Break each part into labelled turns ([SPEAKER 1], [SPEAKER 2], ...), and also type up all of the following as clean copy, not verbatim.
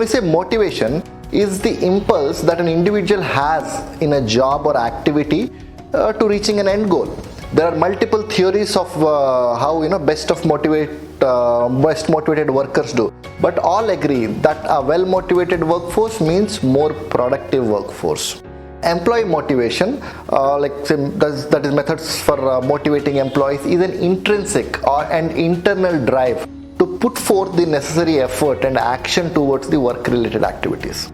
[SPEAKER 1] we say motivation is the impulse that an individual has in a job or activity to reaching an end goal. There are multiple theories of how best motivated workers do, but all agree that a well motivated workforce means more productive workforce. Employee motivation, that is methods for motivating employees, is an intrinsic or an internal drive to put forth the necessary effort and action towards the work related activities.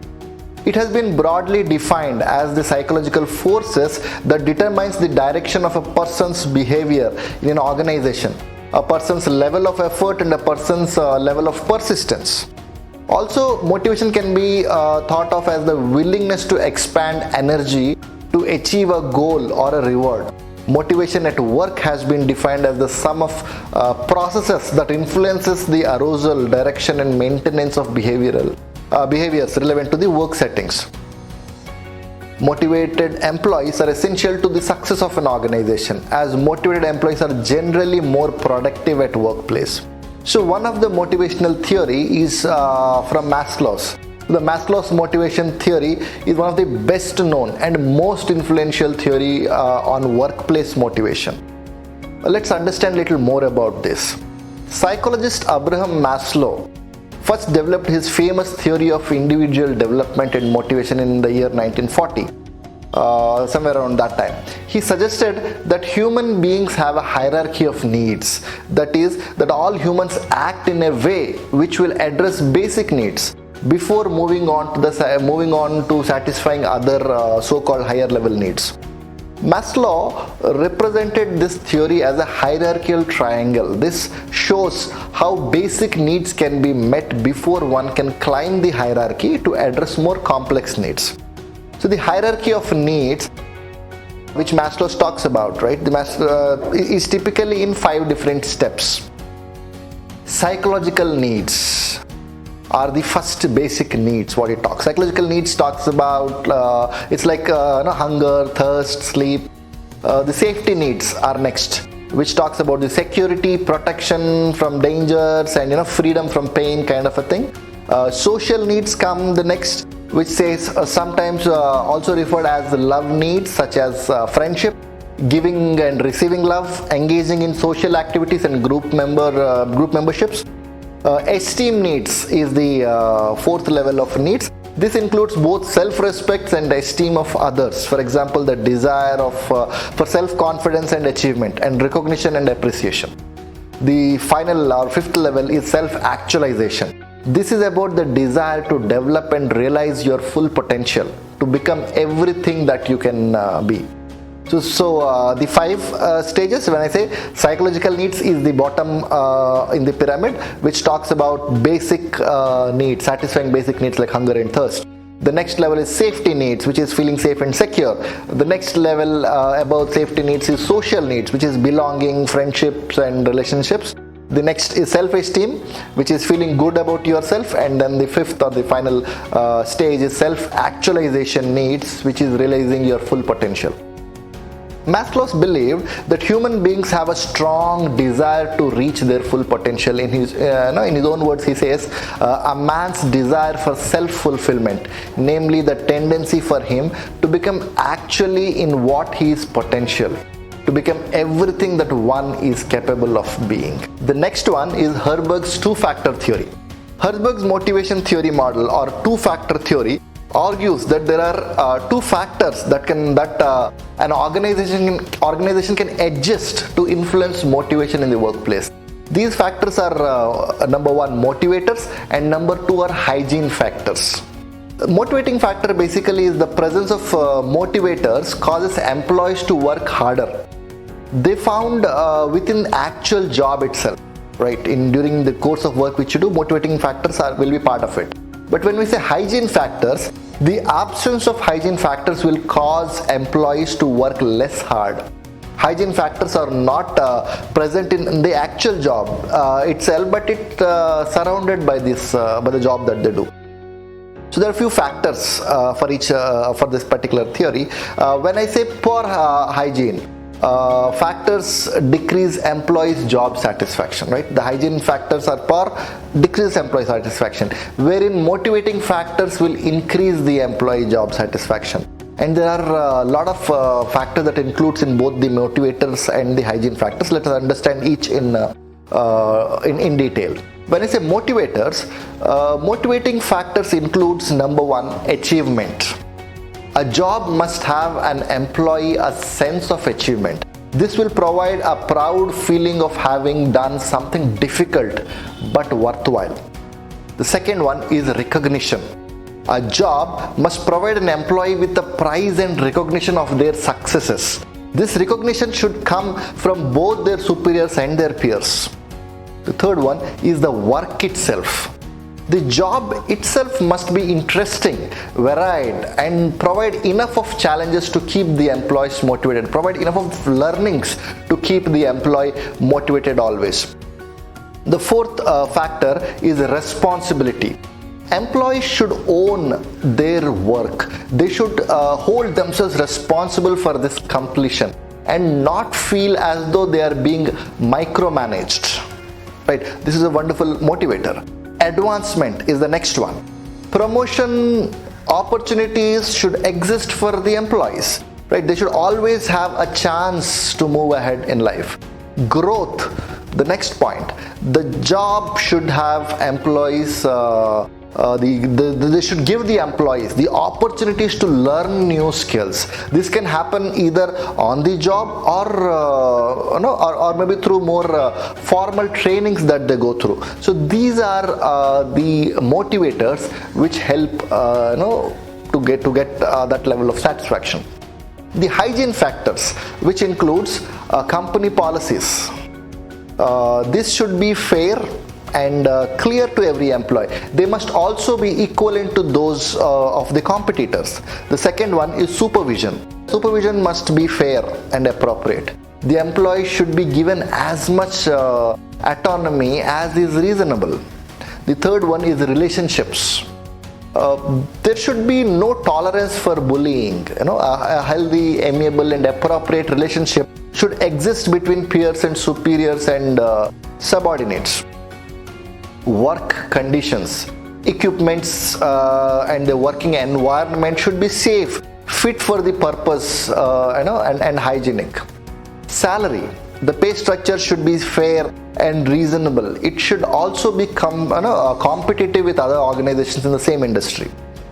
[SPEAKER 1] It has been broadly defined as the psychological forces that determines the direction of a person's behavior in an organization, a person's level of effort and a person's level of persistence. Also, motivation can be thought of as the willingness to expand energy to achieve a goal or a reward. Motivation at work has been defined as the sum of processes that influences the arousal, direction and maintenance of behaviors relevant to the work settings. Motivated employees are essential to the success of an organization, as motivated employees are generally more productive at workplace. So one of the motivational theory is from Maslow's. The Maslow's motivation theory is one of the best known and most influential theory on workplace motivation. Let's understand a little more about this. Psychologist Abraham Maslow first developed his famous theory of individual development and motivation in the year 1940. Somewhere around that time, he suggested that human beings have a hierarchy of needs. That is, that all humans act in a way which will address basic needs before moving on to satisfying other so-called higher level needs. Maslow represented this theory as a hierarchical triangle. This shows how basic needs can be met before one can climb the hierarchy to address more complex needs. So the hierarchy of needs, which Maslow talks about, right, is typically in 5 different steps. Psychological needs are the first basic needs. What it talks. Psychological needs talks about it's like hunger, thirst, sleep. The safety needs are next, which talks about the security, protection from dangers, and freedom from pain, kind of a thing. Social needs come the next, which says sometimes also referred as the love needs, such as friendship, giving and receiving love, engaging in social activities and group memberships. Esteem needs is the 4th level of needs. This includes both self-respect and esteem of others. For example, the desire for self-confidence and achievement, and recognition and appreciation. The final or 5th level is self-actualization. This is about the desire to develop and realize your full potential, to become everything that you can be. So the 5 stages, when I say psychological needs, is the bottom in the pyramid, which talks about basic needs, satisfying basic needs like hunger and thirst. The next level is safety needs, which is feeling safe and secure. The next level above safety needs is social needs, which is belonging, friendships and relationships. The next is self-esteem, which is feeling good about yourself. And then the 5th or the final stage is self-actualization needs, which is realizing your full potential. Maslow believed that human beings have a strong desire to reach their full potential. In his own words, he says, a man's desire for self-fulfillment, namely the tendency for him to become actually in what he is potential, to become everything that one is capable of being. The next one is Herberg's 2-factor theory. Herberg's motivation theory model, or 2-factor theory, argues that there are 2 factors that an organization can adjust to influence motivation in the workplace. These factors are number 1, motivators, and number 2 are hygiene factors. Motivating factor basically is the presence of motivators causes employees to work harder. They found within actual job itself, right? During the course of work which you do, motivating factors will be part of it. But when we say hygiene factors, the absence of hygiene factors will cause employees to work less hard. Hygiene factors are not present in the actual job itself, but it's surrounded by the job that they do. So there are a few factors for this particular theory. When I say poor hygiene, factors decrease employees' job satisfaction, right? The hygiene factors are for decrease employee satisfaction, wherein motivating factors will increase the employee job satisfaction. And there are a lot of factors that includes in both the motivators and the hygiene factors. Let us understand each in detail. When I say motivators, motivating factors includes number one, achievement. A job must have an employee a sense of achievement. This will provide a proud feeling of having done something difficult but worthwhile. The second one is recognition. A job must provide an employee with the prize and recognition of their successes. This recognition should come from both their superiors and their peers. The third one is the work itself. The job itself must be interesting, varied, and provide enough of challenges to keep the employees motivated, provide enough of learnings to keep the employee motivated always. The fourth factor is responsibility. Employees should own their work. They should hold themselves responsible for this completion and not feel as though they are being micromanaged. Right? This is a wonderful motivator. Advancement is the next one. Promotion opportunities should exist for the employees. Right? They should always have a chance to move ahead in life. Growth, the next point. The job should have employees they should give the employees the opportunities to learn new skills. This can happen either on the job or maybe through more formal trainings that they go through. So these are the motivators which help to get that level of satisfaction. The hygiene factors, which includes company policies. This should be fair and clear to every employee. They must also be equivalent to those of the competitors. The second one is supervision. Supervision must be fair and appropriate. The employee should be given as much autonomy as is reasonable. The third one is relationships. There should be no tolerance for bullying. A healthy, amiable, and appropriate relationship should exist between peers and superiors and subordinates. Work conditions, equipments, and the working environment should be safe, fit for the purpose, and hygienic. Salary, the pay structure should be fair and reasonable. It should also become competitive with other organizations in the same industry.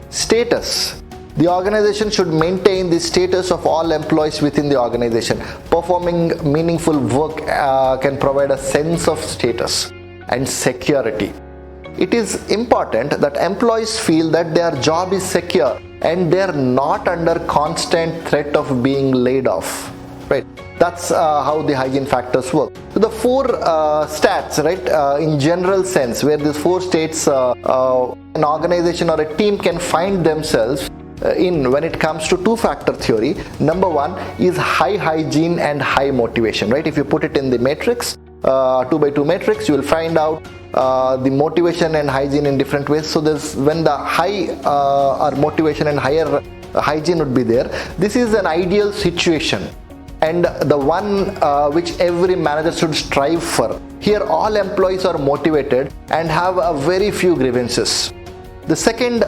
[SPEAKER 1] Status, the organization should maintain the status of all employees within the organization. Performing meaningful work can provide a sense of status and security. It is important that employees feel that their job is secure and they are not under constant threat of being laid off. Right? That's how the hygiene factors work. So the four stats, right, in general sense, where these four states an organization or a team can find themselves in when it comes to two-factor theory. Number one is high hygiene and high motivation. Right? If you put it in the matrix, 2x2 matrix, you will find out the motivation and hygiene in different ways. So there's when the high or motivation and higher hygiene would be there, this is an ideal situation and the one which every manager should strive for. Here all employees are motivated and have a very few grievances. The second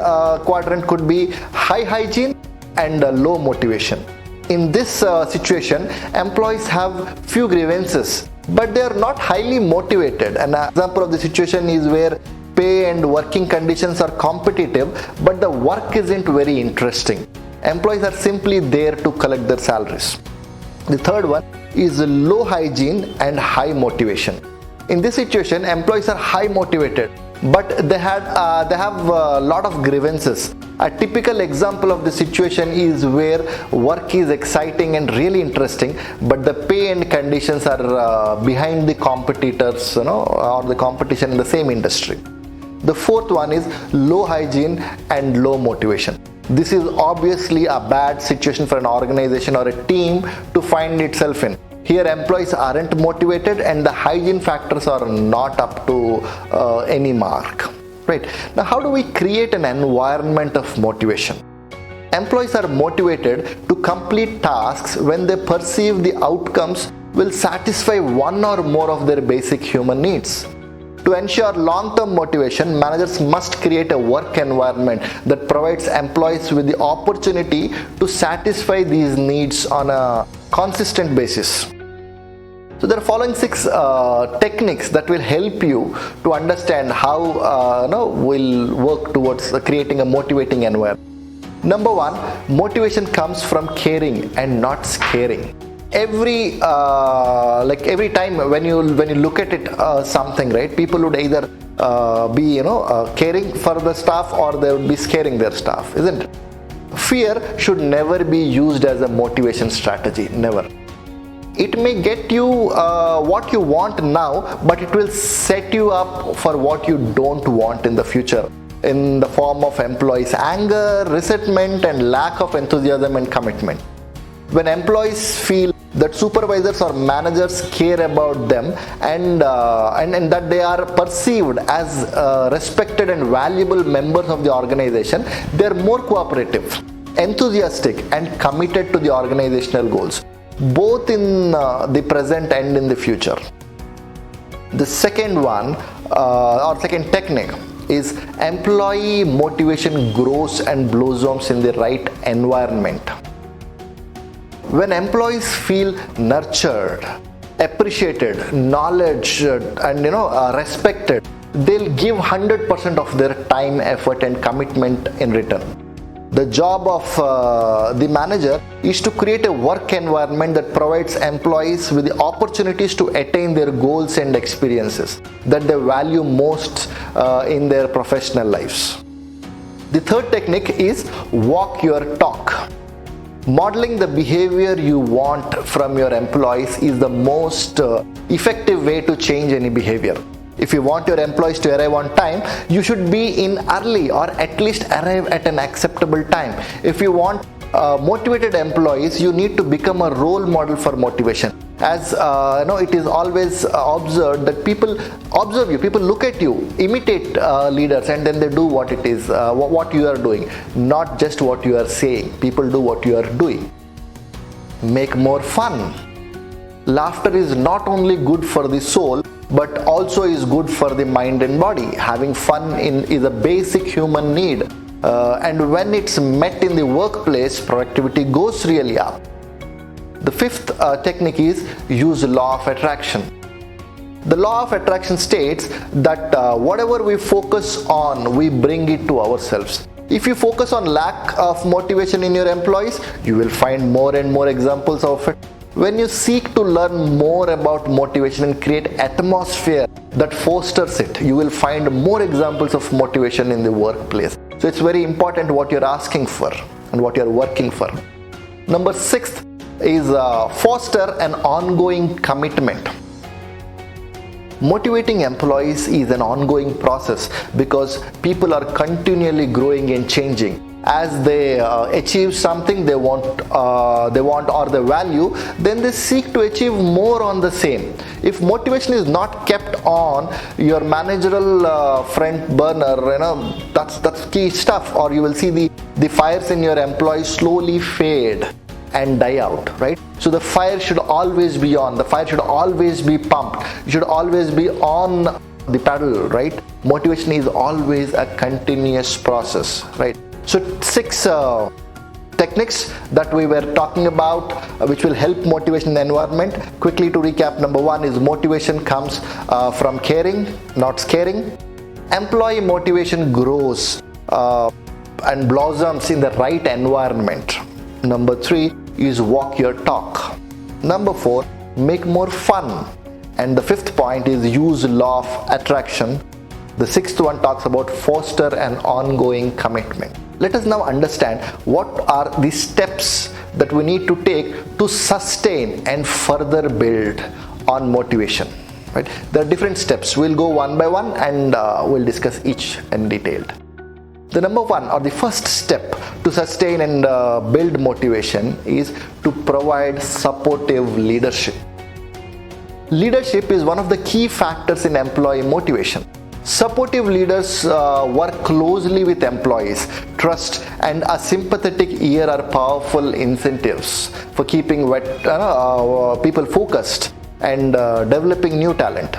[SPEAKER 1] quadrant could be high hygiene and low motivation. In this situation, employees have few grievances, but they are not highly motivated. An example of the situation is where pay and working conditions are competitive, but the work isn't very interesting. Employees are simply there to collect their salaries. The third one is low hygiene and high motivation. In this situation, employees are high motivated, but they have a lot of grievances. A typical example of the situation is where work is exciting and really interesting, but the pay and conditions are behind the competitors, or the competition in the same industry. The fourth one is low hygiene and low motivation. This is obviously a bad situation for an organization or a team to find itself in. Here employees aren't motivated and the hygiene factors are not up to any mark. Right. Now, how do we create an environment of motivation? Employees are motivated to complete tasks when they perceive the outcomes will satisfy one or more of their basic human needs. To ensure long-term motivation, managers must create a work environment that provides employees with the opportunity to satisfy these needs on a consistent basis. So there are following 6 techniques that will help you to understand how we'll work towards creating a motivating environment. Number 1, motivation comes from caring and not scaring. Every time when you look at it something, right, people would either be caring for the staff, or they would be scaring their staff, isn't it? Fear should never be used as a motivation strategy, never. It may get you what you want now, but it will set you up for what you don't want in the future, in the form of employees' anger, resentment, and lack of enthusiasm and commitment. When employees feel that supervisors or managers care about them and that they are perceived as respected and valuable members of the organization, they are more cooperative, enthusiastic, and committed to the organizational goals, both in the present and in the future. The second one or second technique is employee motivation grows and blossoms in the right environment. When employees feel nurtured, appreciated, knowledge, and respected, they'll give 100% of their time, effort, and commitment in return. The job of the manager is to create a work environment that provides employees with the opportunities to attain their goals and experiences that they value most in their professional lives. The third technique is walk your talk. Modeling the behavior you want from your employees is the most effective way to change any behavior. If you want your employees to arrive on time, you should be in early, or at least arrive at an acceptable time. If you want motivated employees, you need to become a role model for motivation. As it is always observed that people observe you, people look at you, imitate leaders, and then they do what it is, what you are doing, not just what you are saying. People do what you are doing. Make more fun. Laughter is not only good for the soul, but also is good for the mind and body. Having fun is a basic human need, and when it's met in the workplace, productivity goes really up. The fifth technique is use law of attraction. The law of attraction states that whatever we focus on, we bring it to ourselves. If you focus on lack of motivation in your employees, you will find more and more examples of it. When you seek to learn more about motivation and create atmosphere that fosters it, you will find more examples of motivation in the workplace. So it's very important what you're asking for and what you're working for. Number 6 is foster an ongoing commitment. Motivating employees is an ongoing process because people are continually growing and changing. As they achieve something they want or they value, then they seek to achieve more on the same. If motivation is not kept on your managerial front burner, that's key stuff, or you will see the fires in your employees slowly fade and die out, right? So the fire should always be on, the fire should always be pumped, you should always be on the pedal, right? Motivation is always a continuous process, right? So 6 techniques that we were talking about which will help motivation in the environment. Quickly to recap, number 1 is motivation comes from caring, not scaring. Employee motivation grows and blossoms in the right environment. Number 3 is walk your talk. Number 4, make more fun. And the 5th point is use law of attraction. The 6th one talks about foster an ongoing commitment. Let us now understand what are the steps that we need to take to sustain and further build on motivation. Right? There are different steps. We'll go one by one and we'll discuss each in detail. The number 1 or the first step to sustain and build motivation is to provide supportive leadership. Leadership is one of the key factors in employee motivation. Supportive leaders work closely with employees. Trust and a sympathetic ear are powerful incentives for keeping people focused and developing new talent.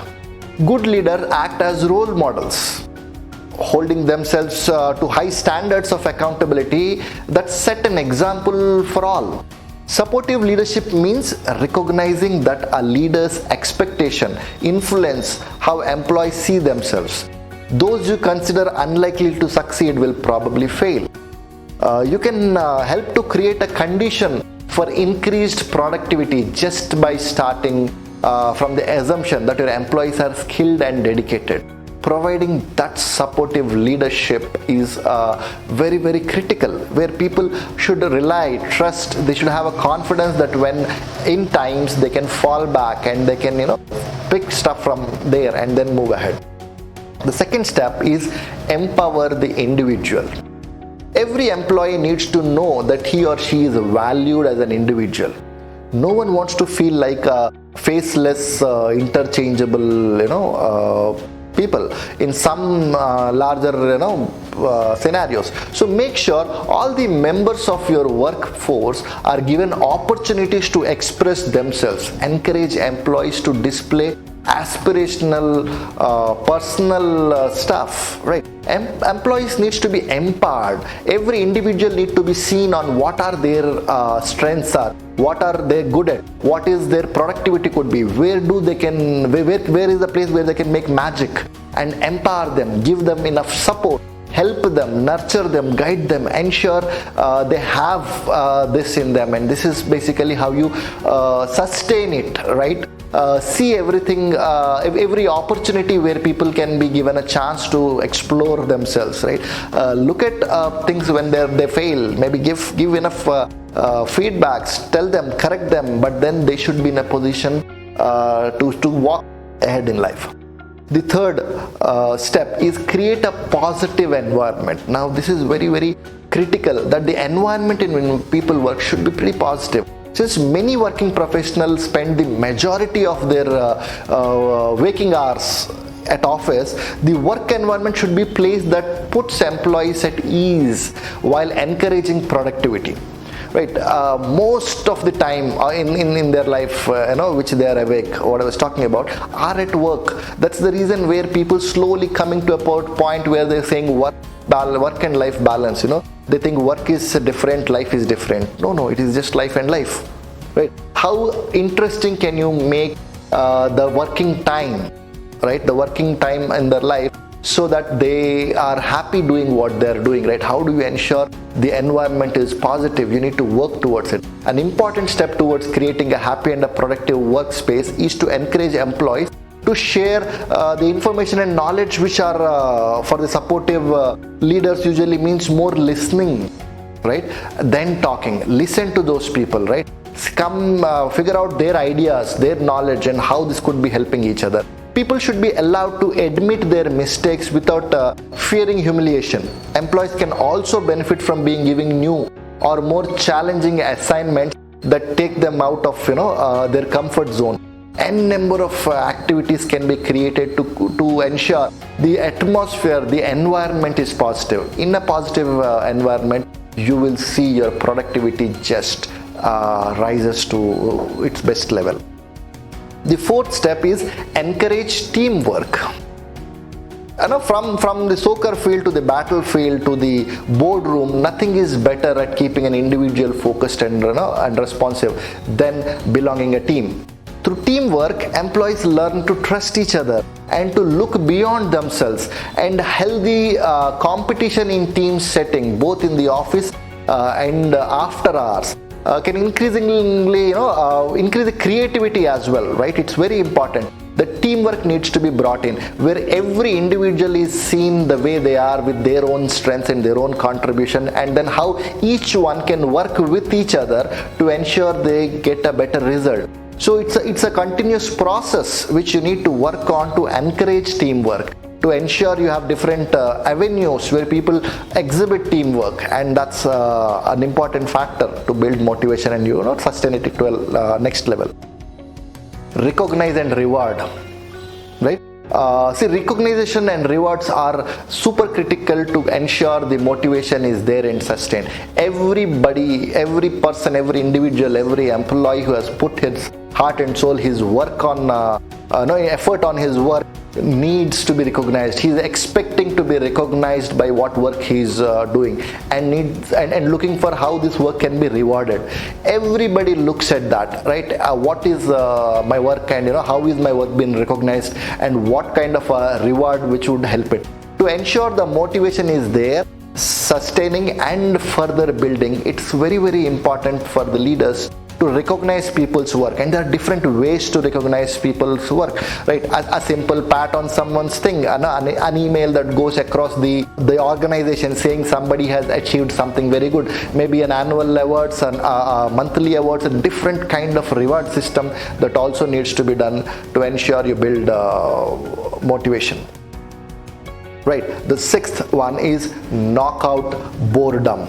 [SPEAKER 1] Good leaders act as role models, holding themselves to high standards of accountability that set an example for all. Supportive leadership means recognizing that a leader's expectation influence how employees see themselves. Those you consider unlikely to succeed will probably fail. You can help to create a condition for increased productivity just by starting from the assumption that your employees are skilled and dedicated. Providing that supportive leadership is very, very critical, where people should rely, trust, they should have a confidence that when in times they can fall back and they can pick stuff from there and then move ahead. The second step is empower the individual. Every employee needs to know that he or she is valued as an individual. No one wants to feel like a faceless, interchangeable, people in some larger scenarios. So make sure all the members of your workforce are given opportunities to express themselves. Encourage employees to display aspirational personal stuff, right? Employees needs to be empowered. Every individual need to be seen on what are their strengths are, what are they good at, what is their productivity could be, where is the place where they can make magic, and empower them, give them enough support, help them, nurture them, guide them, ensure they have this in them. And this is basically how you sustain it, right? See everything, every opportunity where people can be given a chance to explore themselves, right? Look at things when they fail, maybe give enough feedbacks, tell them, correct them, but then they should be in a position to walk ahead in life. The third step is create a positive environment. Now this is very, very critical, that the environment in which people work should be pretty positive. Since many working professionals spend the majority of their waking hours at office, the work environment should be a place that puts employees at ease while encouraging productivity. Right, most of the time in their life, which they are awake, what I was talking about, are at work. That's the reason where people slowly coming to a point where they're saying work and life balance. They think work is different, life is different. No, it is just life and life. Right? How interesting can you make the working time, right? The working time in their life, so that they are happy doing what they're doing, right? How do you ensure the environment is positive? You need to work towards it. An important step towards creating a happy and a productive workspace is to encourage employees to share the information and knowledge, which are for the supportive leaders usually means more listening, right? Then talking. Listen to those people, right? Come figure out their ideas, their knowledge, and how this could be helping each other. People should be allowed to admit their mistakes without fearing humiliation. Employees can also benefit from being given new or more challenging assignments that take them out of their comfort zone. N number of activities can be created to ensure the atmosphere, the environment is positive. In a positive environment, you will see your productivity just rises to its best level. The fourth step is encourage teamwork. From the soccer field to the battlefield to the boardroom, nothing is better at keeping an individual focused and responsive than belonging a team. Through teamwork, employees learn to trust each other and to look beyond themselves. And healthy competition in team setting, both in the office and after hours, can increasingly increase the creativity as well, right? It's very important. The teamwork needs to be brought in, where every individual is seen the way they are with their own strengths and their own contribution, and then how each one can work with each other to ensure they get a better result. So it's a continuous process which you need to work on to encourage teamwork, to ensure you have different avenues where people exhibit teamwork, and that's an important factor to build motivation and sustain it to a next level. Recognize and reward, right? See, recognition and rewards are super critical to ensure the motivation is there and sustained. Everybody, every person, every individual, every employee who has put his heart and soul, his work on, effort on his work, needs to be recognized. He's expecting to be recognized by what work he's doing, and needs and looking for how this work can be rewarded. Everybody looks at that, right? What is my work, and how is my work being recognized, and what kind of a reward which would help it. To ensure the motivation is there, sustaining and further building, it's very, very important for the leaders to recognize people's work. And there are different ways to recognize people's work, right? A simple pat on someone's thing, an email that goes across the organization saying somebody has achieved something very good, maybe an annual awards and monthly awards, a different kind of reward system that also needs to be done to ensure you build motivation. Right, the sixth one is knock out boredom.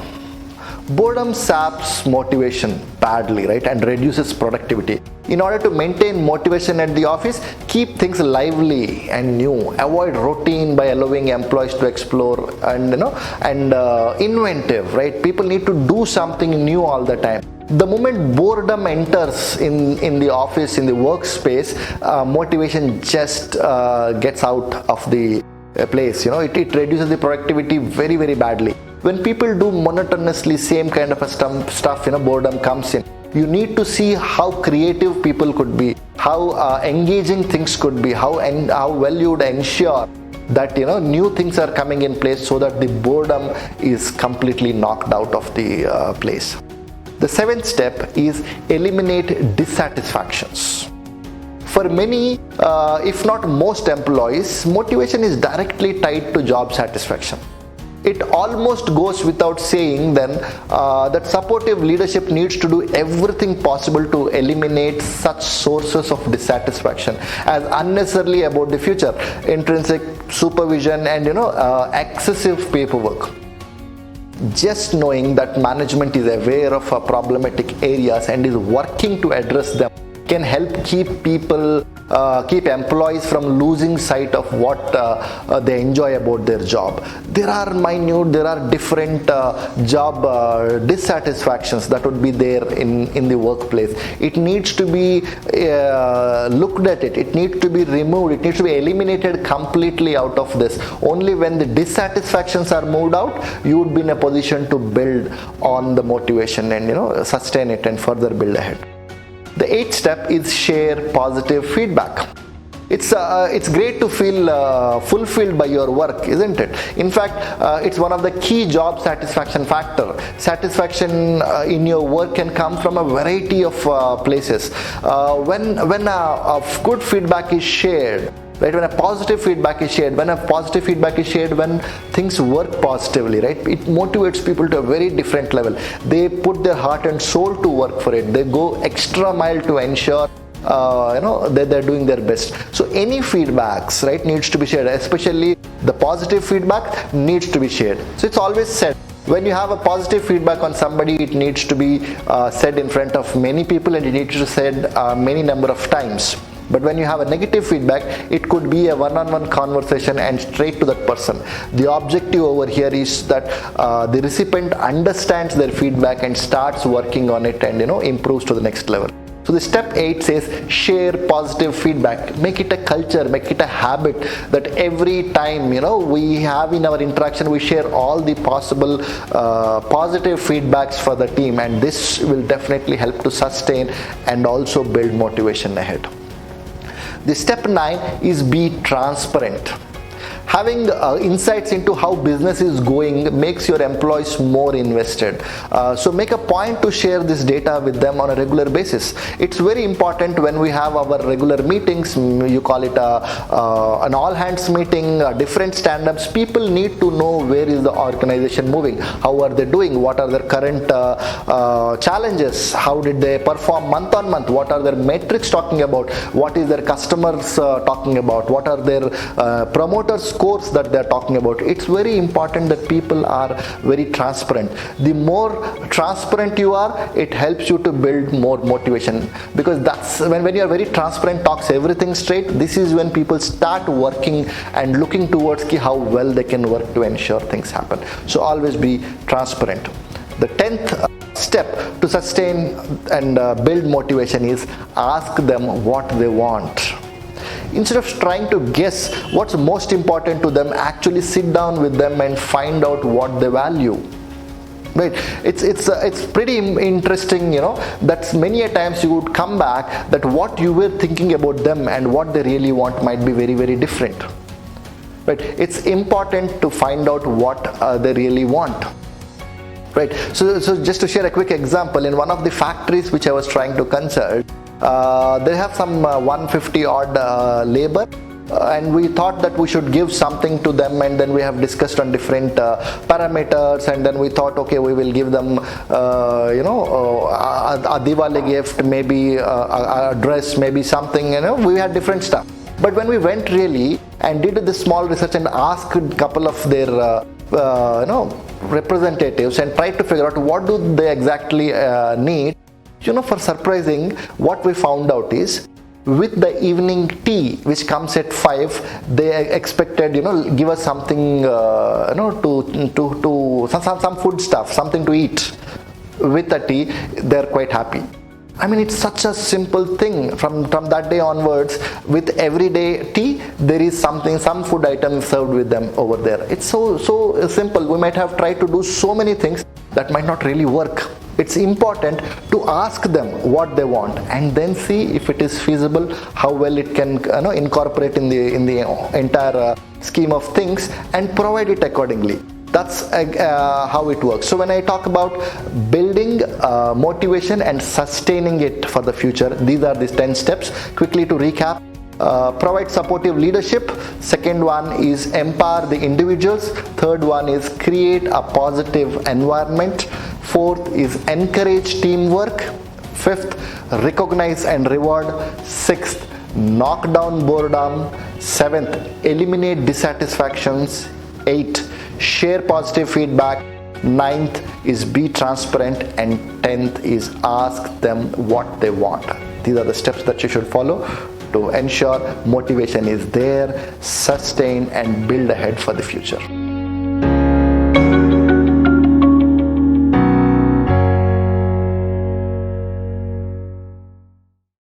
[SPEAKER 1] Boredom saps motivation badly, right, and reduces productivity. In order to maintain motivation at the office, keep things lively and new. Avoid routine by allowing employees to explore and inventive, right? People need to do something new all the time. The moment boredom enters in the office, in the workspace, motivation just gets out of the place. It reduces the productivity very, very badly. When people do monotonously same kind of a stuff, boredom comes in. You need to see how creative people could be, how engaging things could be, how well you would ensure that new things are coming in place so that the boredom is completely knocked out of the place. The seventh step is eliminate dissatisfactions. For many, if not most employees, motivation is directly tied to job satisfaction. It almost goes without saying then that supportive leadership needs to do everything possible to eliminate such sources of dissatisfaction as unnecessarily about the future, intrinsic supervision, and excessive paperwork. Just knowing that management is aware of problematic areas and is working to address them can help keep employees from losing sight of what they enjoy about their job. There are different job dissatisfactions that would be there in the workplace. It needs to be looked at it needs to be removed, it needs to be eliminated completely out of this. Only when the dissatisfactions are moved out, you would be in a position to build on the motivation and sustain it and further build ahead. The eighth step is share positive feedback. It's great to feel fulfilled by your work, isn't it? In fact, it's one of the key job satisfaction factor. Satisfaction in your work can come from a variety of places. When good feedback is shared, right, when a positive feedback is shared, when things work positively, right, it motivates people to a very different level. They put their heart and soul to work for it. They go extra mile to ensure that they're doing their best. So any feedbacks, right, needs to be shared, especially the positive feedback needs to be shared. So it's always said, when you have a positive feedback on somebody, it needs to be said in front of many people, and it needs to be said many number of times. But when you have a negative feedback, it could be a one-on-one conversation and straight to that person. The objective over here is that the recipient understands their feedback and starts working on it and improves to the next level. So the step 8 says share positive feedback. Make it a culture, make it a habit that every time we have in our interaction, we share all the possible positive feedbacks for the team, and this will definitely help to sustain and also build motivation ahead. The step 9 is be transparent. Having insights into how business is going makes your employees more invested. So make a point to share this data with them on a regular basis. It's very important when we have our regular meetings, you call it an all hands meeting, different stand-ups. People need to know where is the organization moving, how are they doing, what are their current challenges, how did they perform month on month, what are their metrics talking about, what is their customers talking about, what are their promoters scores that they're talking about, it's very important that people are very transparent. The more transparent you are, it helps you to build more motivation, because that's when you're very transparent, talks everything straight, this is when people start working and looking towards how well they can work to ensure things happen. So always be transparent. The 10th step to sustain and build motivation is ask them what they want. Instead of trying to guess what's most important to them, actually sit down with them and find out what they value. Right? It's pretty interesting, that many a times you would come back that what you were thinking about them and what they really want might be very, very different. Right? It's important to find out what they really want. Right. So just to share a quick example, in one of the factories which I was trying to consult, they have some 150 odd labor, and we thought that we should give something to them, and then we have discussed on different parameters, and then we thought, okay, we will give them a Diwali gift, maybe a dress, maybe something, we had different stuff. But when we went really and did this small research and asked a couple of their representatives and tried to figure out what do they exactly need, for surprising, what we found out is, with the evening tea which comes at 5, they expected, give us something, to some food stuff, something to eat. With the tea, they're quite happy. I mean, it's such a simple thing. From that day onwards, with everyday tea, there is some food item served with them over there. It's so simple. We might have tried to do so many things that might not really work. It's important to ask them what they want and then see if it is feasible, how well it can incorporate in the entire scheme of things, and provide it accordingly. That's how it works. So when I talk about building motivation and sustaining it for the future, these are the 10 steps. Quickly to recap: provide supportive leadership. Second one is empower the individuals. Third one is create a positive environment. Fourth is encourage teamwork. Fifth, recognize and reward. Sixth, knock down boredom. Seventh, eliminate dissatisfactions. 8, share positive feedback. 9th is be transparent, and 10th is ask them what they want. These are the steps that you should follow to ensure motivation is there, sustain and build ahead for the future.